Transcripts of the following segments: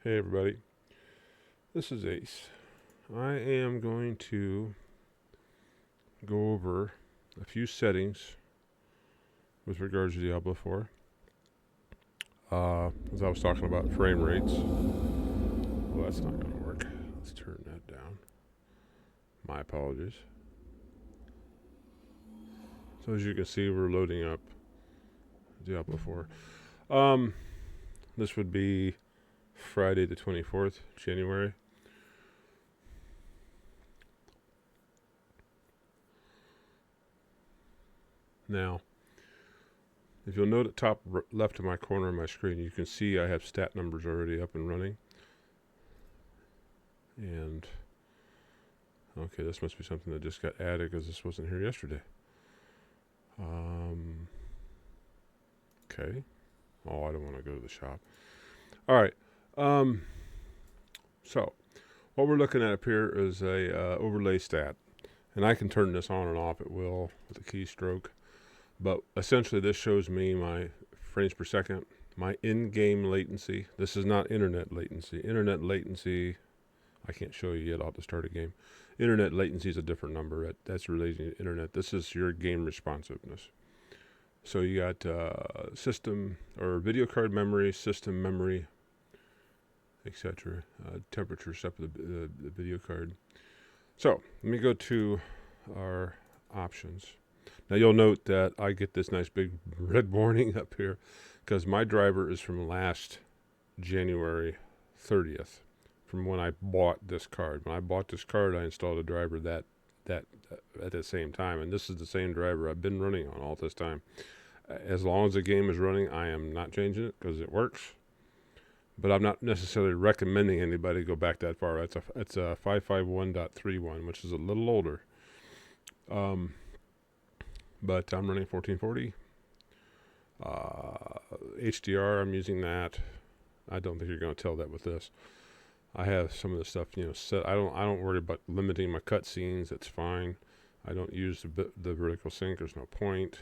Hey everybody, this is Ace. I am going to go over a few settings with regards to Diablo 4. As I was talking about frame rates. Well, that's not going to work. Let's turn that down. My apologies. So as you can see, we're loading up Diablo 4. This would be Friday the 24th, January. Now, if you'll note at top left of my corner of my screen, you can see I have stat numbers already up and running. And, okay, this must be something that just got added because this wasn't here yesterday. Okay. Oh, I don't want to go to the shop. All right. So, what we're looking at up here is a overlay stat. And I can turn this on and off at will with a keystroke. But essentially, this shows me my frames per second, my in-game latency. This is not internet latency. Internet latency, I can't show you yet. I'll have to start a game. Internet latency is a different number. That's relating to internet. This is your game responsiveness. So you got system or video card memory, system memory, etc. Temperature stuff of the video card. So let me go to our options. Now you'll note that I get this nice big red warning up here because my driver is from last January 30th, from when I bought this card. When I bought this card, I installed a driver that at the same time, and this is the same driver I've been running on all this time. As long as the game is running, I am not changing it because it works. But I'm not necessarily recommending anybody go back that far. It's a 551.31, which is a little older. But I'm running 1440. HDR, I'm using that. I don't think you're going to tell that with this. I have some of the stuff, set. I don't worry about limiting my cutscenes. It's fine. I don't use the vertical sync. There's no point.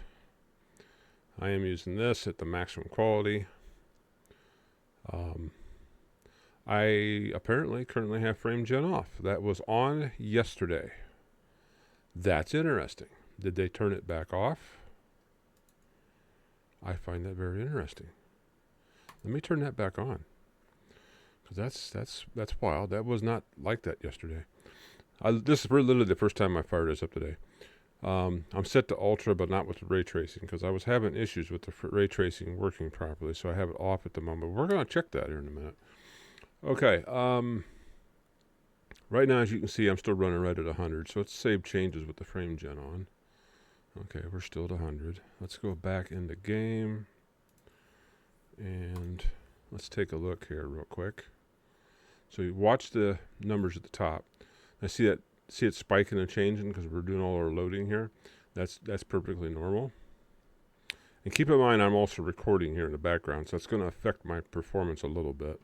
I am using this at the maximum quality. I apparently currently have frame gen off. That was on yesterday. That's interesting. Did they turn it back off? I find that very interesting. Let me turn that back on. Because that's wild. That was not like that yesterday. This is literally the first time I fired this up today. I'm set to ultra, but not with the ray tracing, because I was having issues with the ray tracing working properly, so I have it off at the moment. We're going to check that here in a minute. Okay. Right now, as you can see, I'm still running right at 100, so let's save changes with the frame gen on. Okay, we're still at 100. Let's go back into game, and let's take a look here real quick. So you watch the numbers at the top. I see it spiking and changing because we're doing all our loading here. That's perfectly normal. And keep in mind, I'm also recording here in the background, so it's going to affect my performance a little bit,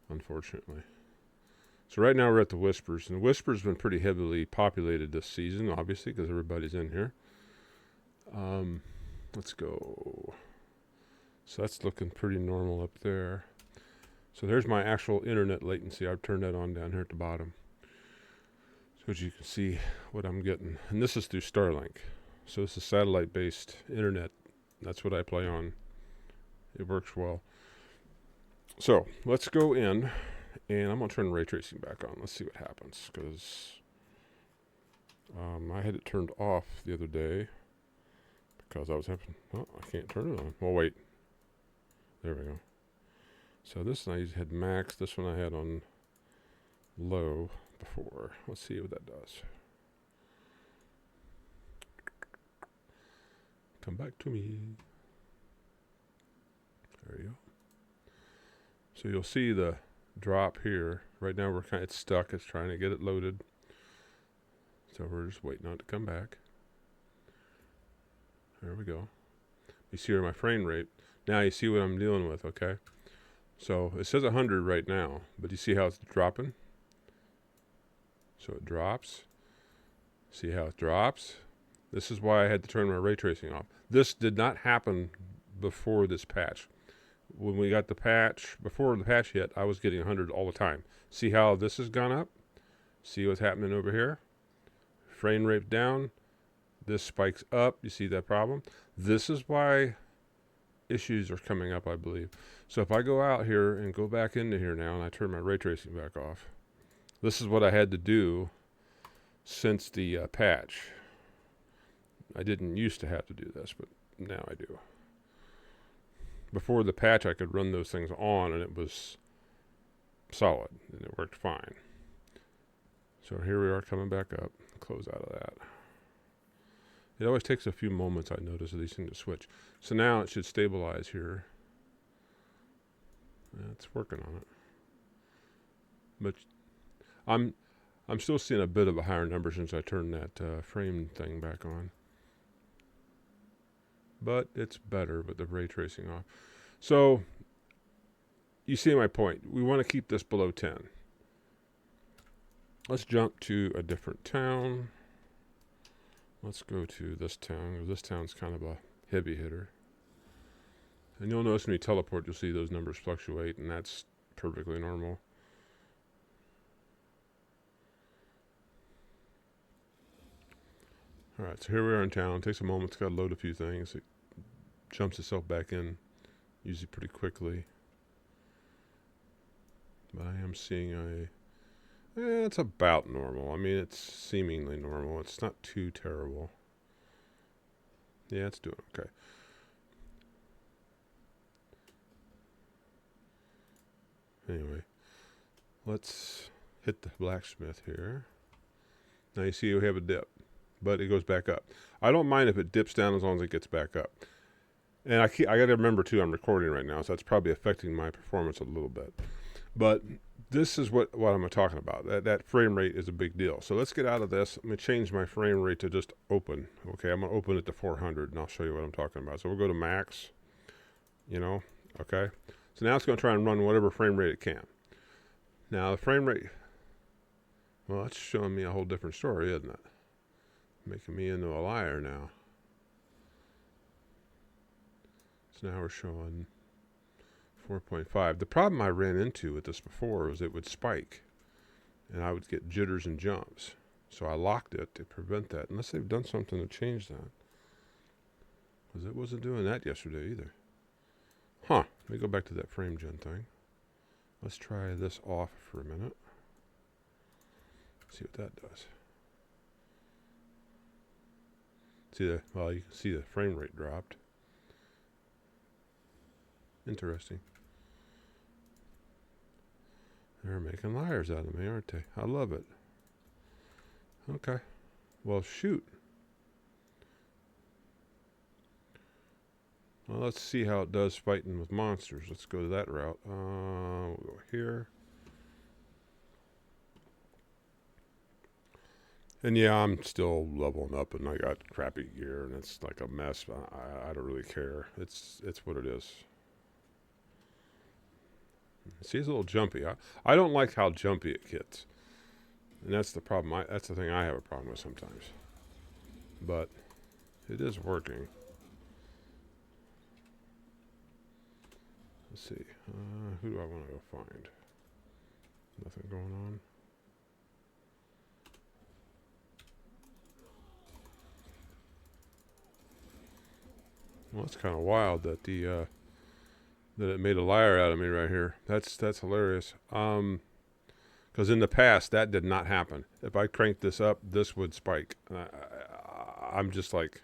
unfortunately. So right now we're at the Whispers, and Whispers been pretty heavily populated this season, obviously, because everybody's in here. Let's go. So that's looking pretty normal up there. So there's my actual internet latency. I've turned that on down here at the bottom. So as you can see what I'm getting. And this is through Starlink. So this is satellite-based internet. That's what I play on. It works well. So let's go in, and I'm going to turn ray tracing back on. Let's see what happens, because I had it turned off the other day because I was having, oh, I can't turn it on. Well, wait. There we go. So this one I had max. This one I had on low before. Let's see what that does. Come back to me. There you go. So you'll see the drop here. Right now it's stuck. It's trying to get it loaded. So we're just waiting on it to come back. There we go. You see here my frame rate. Now you see what I'm dealing with, okay? So it says 100 right now, but you see how it's dropping? So it drops. See how it drops? This is why I had to turn my ray tracing off. This did not happen before this patch. when we got the patch, before the patch hit, I was getting 100 all the time. See how this has gone up? See what's happening over here? Frame rate down. This spikes up. You see that problem? This is why issues are coming up, I believe. So if I go out here and go back into here now and I turn my ray tracing back off, this is what I had to do since the patch. I didn't used to have to do this, but now I do. Before the patch, I could run those things on and it was solid and it worked fine. So here we are coming back up. Close out of that. It always takes a few moments, I notice, of these things to switch. So now it should stabilize here. It's working on it. But I'm still seeing a bit of a higher number since I turned that frame thing back on. But it's better with the ray tracing off. So you see my point. We want to keep this below 10. Let's jump to a different town. Let's go to this town. This town's kind of a heavy hitter. And you'll notice when you teleport, you'll see those numbers fluctuate, and that's perfectly normal. Alright, so here we are in town. It takes a moment. It's got to load a few things. It jumps itself back in usually pretty quickly. But I am seeing it's about normal. I mean, it's seemingly normal. It's not too terrible. Yeah, it's doing okay. Anyway, let's hit the blacksmith here. Now you see we have a dip, but it goes back up. I don't mind if it dips down as long as it gets back up. And I got to remember, too, I'm recording right now, so that's probably affecting my performance a little bit. But this is what I'm talking about. That frame rate is a big deal. So let's get out of this. I'm going to change my frame rate to just open. Okay, I'm going to open it to 400, and I'll show you what I'm talking about. So we'll go to max, okay. So now it's going to try and run whatever frame rate it can. Now the frame rate, well, that's showing me a whole different story, isn't it? Making me into a liar now. So now we're showing 4.5. The problem I ran into with this before was it would spike, and I would get jitters and jumps. So I locked it to prevent that, unless they've done something to change that. Because it wasn't doing that yesterday either. Huh. Let me go back to that frame gen thing. Let's try this off for a minute. See what that does. You can see the frame rate dropped. Interesting. They're making liars out of me, aren't they? I love it. Okay. Well, shoot. Well, let's see how it does fighting with monsters. Let's go to that route. We'll go here. And yeah, I'm still leveling up, and I got crappy gear, and it's like a mess. I don't really care. It's what it is. See, it's a little jumpy. I don't like how jumpy it gets. And that's the problem. That's the thing I have a problem with sometimes. But it is working. Let's see. Who do I want to go find? Nothing going on. Well, that's kind of wild that that it made a liar out of me right here. That's hilarious. Because in the past that did not happen. If I cranked this up, this would spike. I'm just like,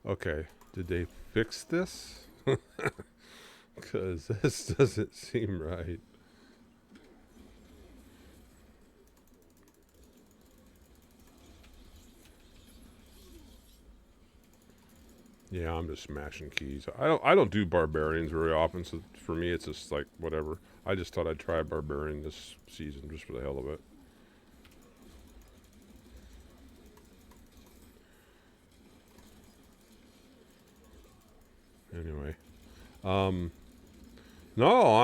okay, did they fix this? Because this doesn't seem right. Yeah, I'm just smashing keys. I don't do barbarians very often, so for me it's just like whatever. I just thought I'd try a barbarian this season just for the hell of it. Anyway, no,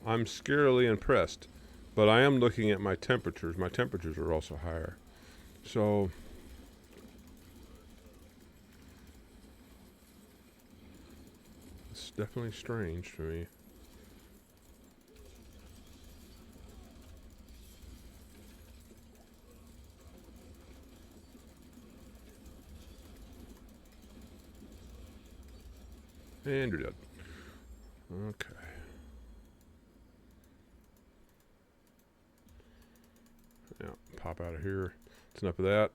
I'm scarily impressed, but I am looking at my temperatures. My temperatures are also higher, so let's definitely strange to me. And you're dead. Okay. Yeah, pop out of here. That's enough of that.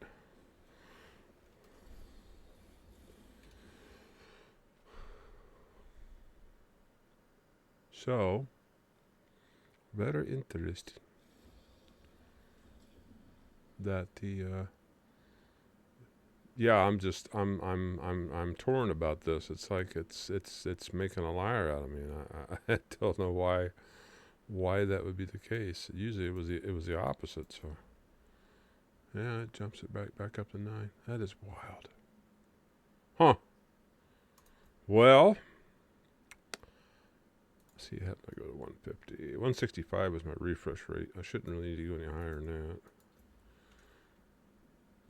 So, very interesting that yeah, I'm torn about this. It's like it's making a liar out of me, and I don't know why that would be the case. Usually it was the opposite. So yeah, it jumps it back up to 9. That is wild. Huh. Well, let's see, how did I go to 150? 165 was my refresh rate. I shouldn't really need to go any higher than that.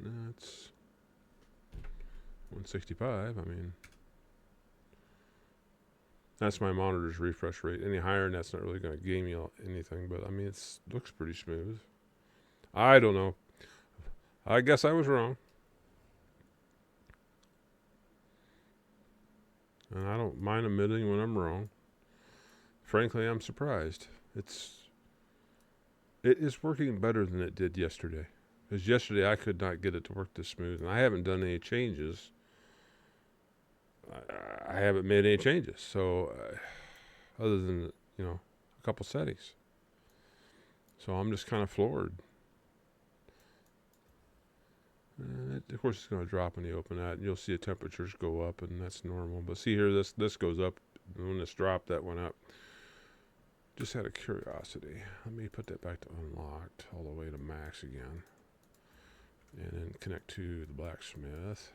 That's 165. I mean, that's my monitor's refresh rate. Any higher than that's not really going to gain me anything, but I mean, it looks pretty smooth. I don't know. I guess I was wrong. And I don't mind admitting when I'm wrong. Frankly, I'm surprised. It is working better than it did yesterday. Because yesterday I could not get it to work this smooth, and I haven't done any changes. I haven't made any changes, so other than a couple settings. So I'm just kind of floored. Of course, it's going to drop when you open that, and you'll see the temperatures go up, and that's normal. But see here, this goes up. When this dropped, that went up. Just out of curiosity, let me put that back to unlocked all the way to max again, and then connect to the blacksmith.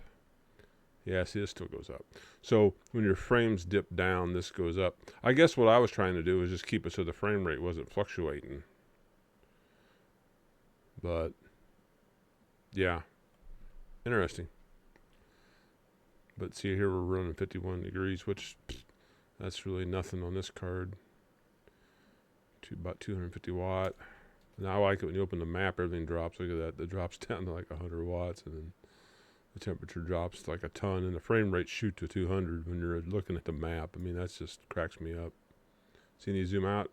Yeah, see, this still goes up. So when your frames dip down, this goes up. I guess what I was trying to do is just keep it so the frame rate wasn't fluctuating. But yeah, interesting. But see here, we're running 51 degrees, which that's really nothing on this card. About 250 watt. Now I like it when you open the map, everything drops. Look at that. It drops down to like 100 watts, and then the temperature drops to like a ton, and the frame rate shoot to 200 when you're looking at the map. I mean, that just cracks me up. See, when you zoom out,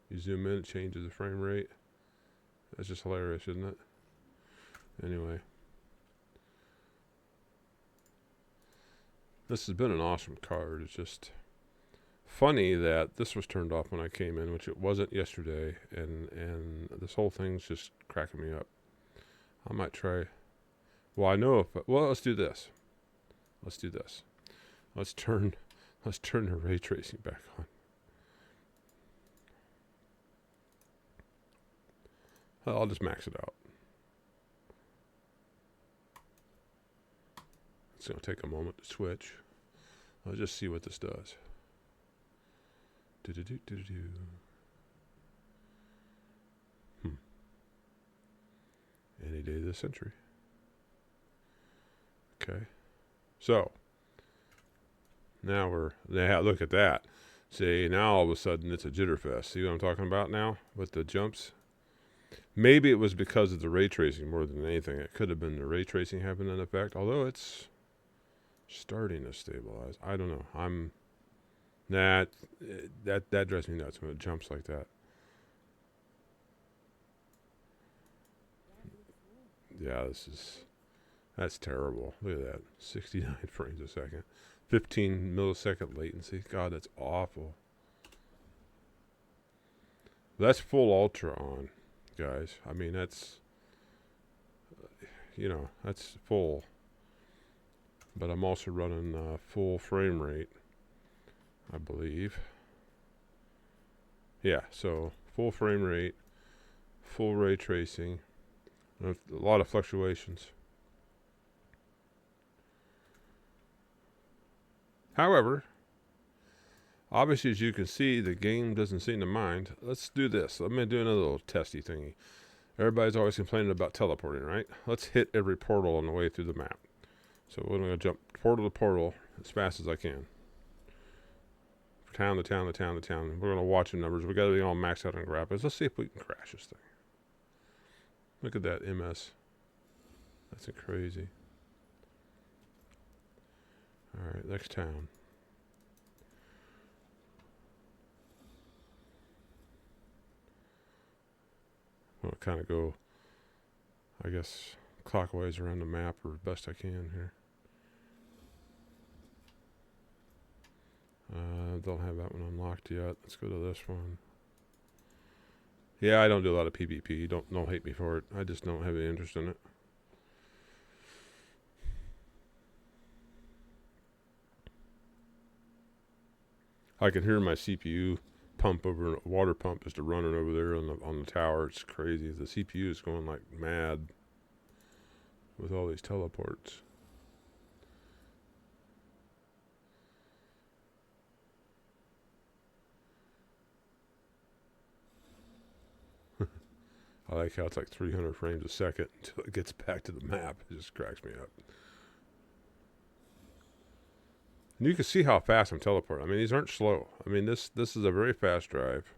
you zoom in, it changes the frame rate. That's just hilarious, isn't it? Anyway. This has been an awesome card. It's just funny that this was turned off when I came in, which it wasn't yesterday, and this whole thing's just cracking me up. I might try. Well, I know let's do this. Let's turn the ray tracing back on. I'll just max it out. It's going to take a moment to switch. I'll just see what this does. Any day of the century. Okay. So, now look at that. See, now all of a sudden it's a jitter fest. See what I'm talking about now with the jumps? Maybe it was because of the ray tracing more than anything. It could have been the ray tracing having an effect, although it's starting to stabilize. I don't know. That drives me nuts when it jumps like that. Yeah, that's terrible. Look at that. 69 frames a second. 15 millisecond latency. God, that's awful. That's full ultra on, guys. I mean, that's full. But I'm also running full frame rate, I believe. Yeah, so full frame rate, full ray tracing, a lot of fluctuations. However, obviously, as you can see, the game doesn't seem to mind. Let's do this. Let me do another little testy thingy. Everybody's always complaining about teleporting, right? Let's hit every portal on the way through the map. So we're going to jump portal to portal as fast as I can. town to town to town to town. We're going to watch the numbers. We got everything all maxed out on graphics. Let's see if we can crash this thing. Look at that MS. That's crazy. All right, next town. I'll kind of go, I guess, clockwise around the map or best I can here. Don't have that one unlocked yet. Let's go to this one. Yeah, I don't do a lot of PvP. Don't hate me for it. I just don't have any interest in it. I can hear my CPU pump over a water pump just running over there on the tower. It's crazy. The CPU is going like mad with all these teleports. I like how it's like 300 frames a second until it gets back to the map. It just cracks me up. And you can see how fast I'm teleporting. I mean, these aren't slow. I mean, this is a very fast drive.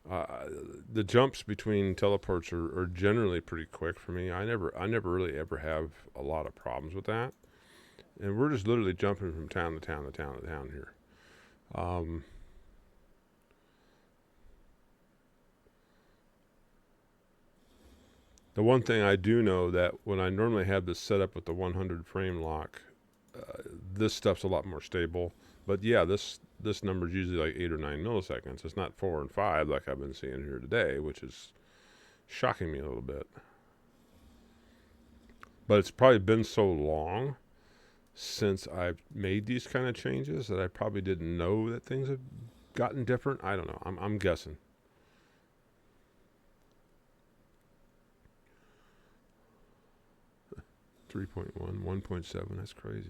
The jumps between teleports are generally pretty quick for me. I never really ever have a lot of problems with that. And we're just literally jumping from town to town to town to town here. The one thing I do know that when I normally have this set up with the 100 frame lock, this stuff's a lot more stable. But yeah, this number is usually like 8 or 9 milliseconds. It's not 4 and 5 like I've been seeing here today, which is shocking me a little bit. But it's probably been so long since I've made these kind of changes that I probably didn't know that things have gotten different. I don't know. I'm guessing. .1, 1.7. That's crazy.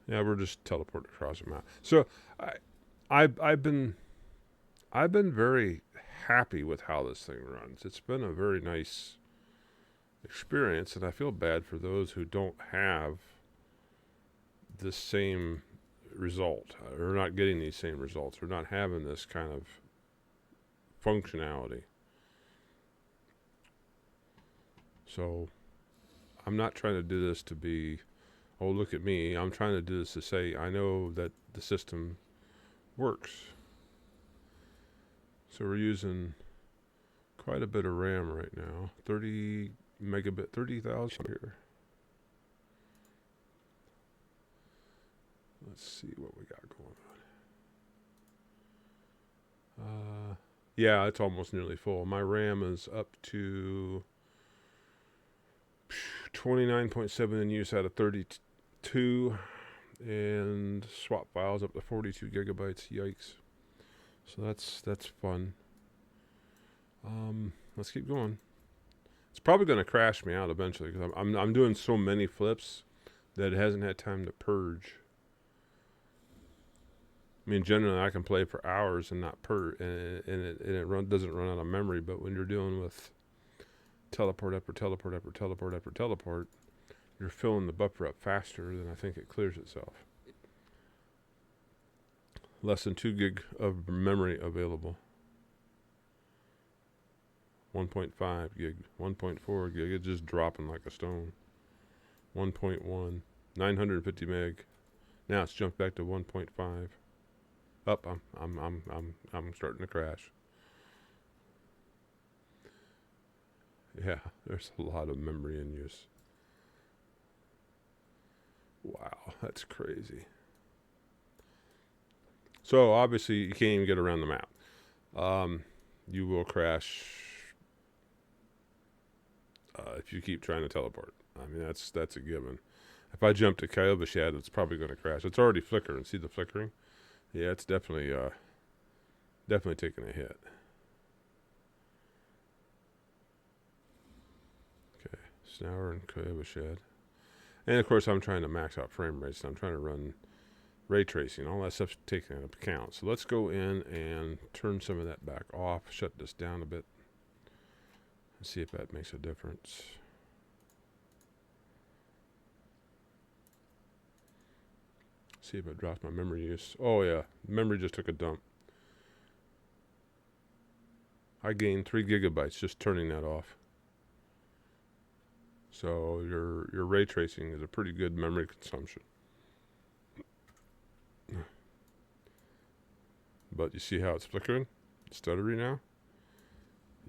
Yeah, we're just teleporting across the map. So I've been very happy with how this thing runs. It's been a very nice experience, and I feel bad for those who don't have this same result, or not getting these same results, or not having this kind of functionality. So I'm not trying to do this to be, oh, look at me. I'm trying to do this to say I know that the system works. So we're using quite a bit of RAM right now. 30 megabit, 30,000 here. Let's see what we got going on. Yeah, it's almost nearly full. My RAM is up to 29.7 in use out of 32, and swap files up to 42 gigabytes. Yikes! So that's fun. Let's keep going. It's probably going to crash me out eventually because I'm doing so many flips that it hasn't had time to purge. I mean, generally I can play for hours and not purge, and it doesn't run out of memory. But when you're dealing with teleport after teleport after teleport after teleport, you're filling the buffer up faster than I think it clears itself. Less than 2 gig of memory available. 1.5 gig, 1.4 gig. It's just dropping like a stone. 1.1, 950 meg. Now it's jumped back to 1.5. Up, I'm starting to crash. Yeah, there's a lot of memory in use. Wow, that's crazy. So obviously you can't even get around the map. You will crash if you keep trying to teleport. I mean, that's a given. If I jump to Kyoba Shad, it's probably going to crash. It's already flickering. See the flickering? Yeah, it's definitely taking a hit. Okay, so now we're in Kyoba Shad. And of course, I'm trying to max out frame rates. And I'm trying to run ray tracing. All that stuff's taken into account. So let's go in and turn some of that back off. Shut this down a bit. And see if that makes a difference. See if it drops my memory use. Oh yeah, memory just took a dump. I gained 3 gigabytes just turning that off. So your ray tracing is a pretty good memory consumption. But you see how it's flickering? It's stuttery now?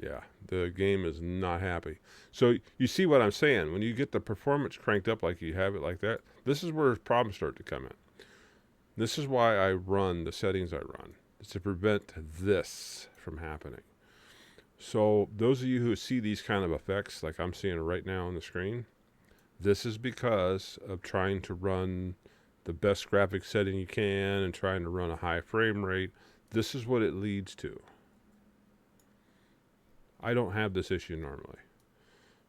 Yeah, the game is not happy. So you see what I'm saying? When you get the performance cranked up like you have it like that, this is where problems start to come in. This is why I run the settings I run. It's to prevent this from happening. So those of you who see these kind of effects, like I'm seeing right now on the screen, this is because of trying to run the best graphic setting you can and trying to run a high frame rate. This is what it leads to. I don't have this issue normally.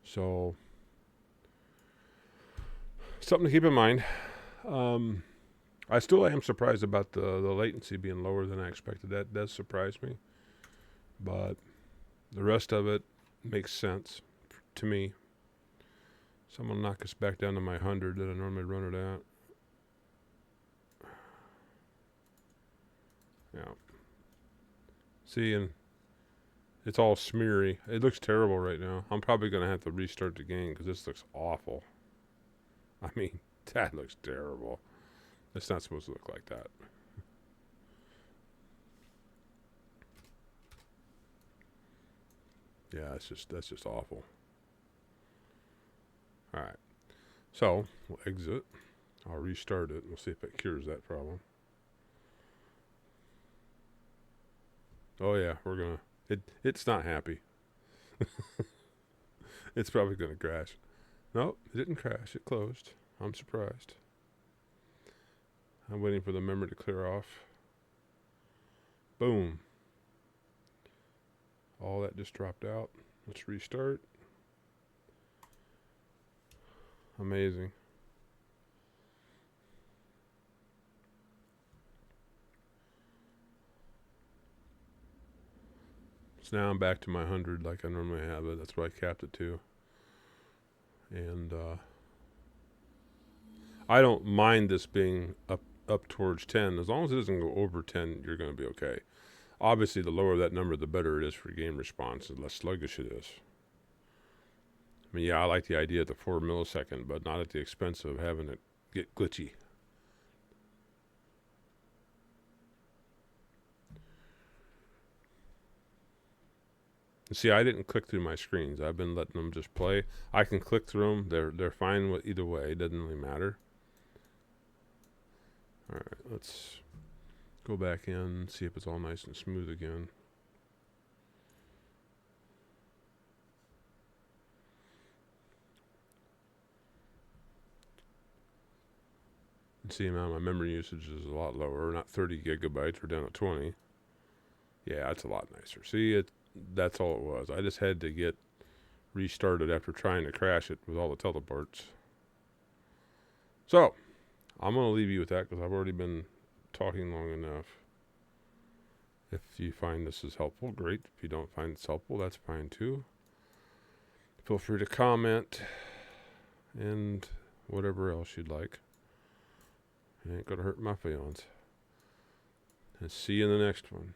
So, something to keep in mind. I still am surprised about the latency being lower than I expected. That does surprise me. But the rest of it makes sense to me. So I'm going to knock us back down to my 100 that I normally run it at. Yeah. See, and it's all smeary. It looks terrible right now. I'm probably going to have to restart the game because this looks awful. I mean, that looks terrible. It's not supposed to look like that. Yeah, that's just awful. All right. So, we'll exit. I'll restart it and we'll see if it cures that problem. Oh yeah, we're going to... It's not happy. It's probably going to crash. Nope, it didn't crash. It closed. I'm surprised. I'm waiting for the memory to clear off. Boom. All that just dropped out. Let's restart. Amazing. So now I'm back to my 100 like I normally have it. That's what I capped it to. And I don't mind this being up towards 10. As long as it doesn't go over 10, you're going to be okay. Obviously, the lower that number, the better it is for game response, the less sluggish it is. I mean, yeah, I like the idea of the 4 millisecond, but not at the expense of having it get glitchy. And see, I didn't click through my screens. I've been letting them just play. I can click through them. They're fine with either way. It doesn't really matter. All right, let's go back in, see if it's all nice and smooth again. And see now my memory usage is a lot lower, not 30 gigabytes, we're down at 20. Yeah, that's a lot nicer. See, that's all it was. I just had to get restarted after trying to crash it with all the teleports. So, I'm going to leave you with that because I've already been talking long enough. If you find this is helpful, great. If you don't find it's helpful, that's fine too. Feel free to comment and whatever else you'd like. It ain't going to hurt my feelings. And see you in the next one.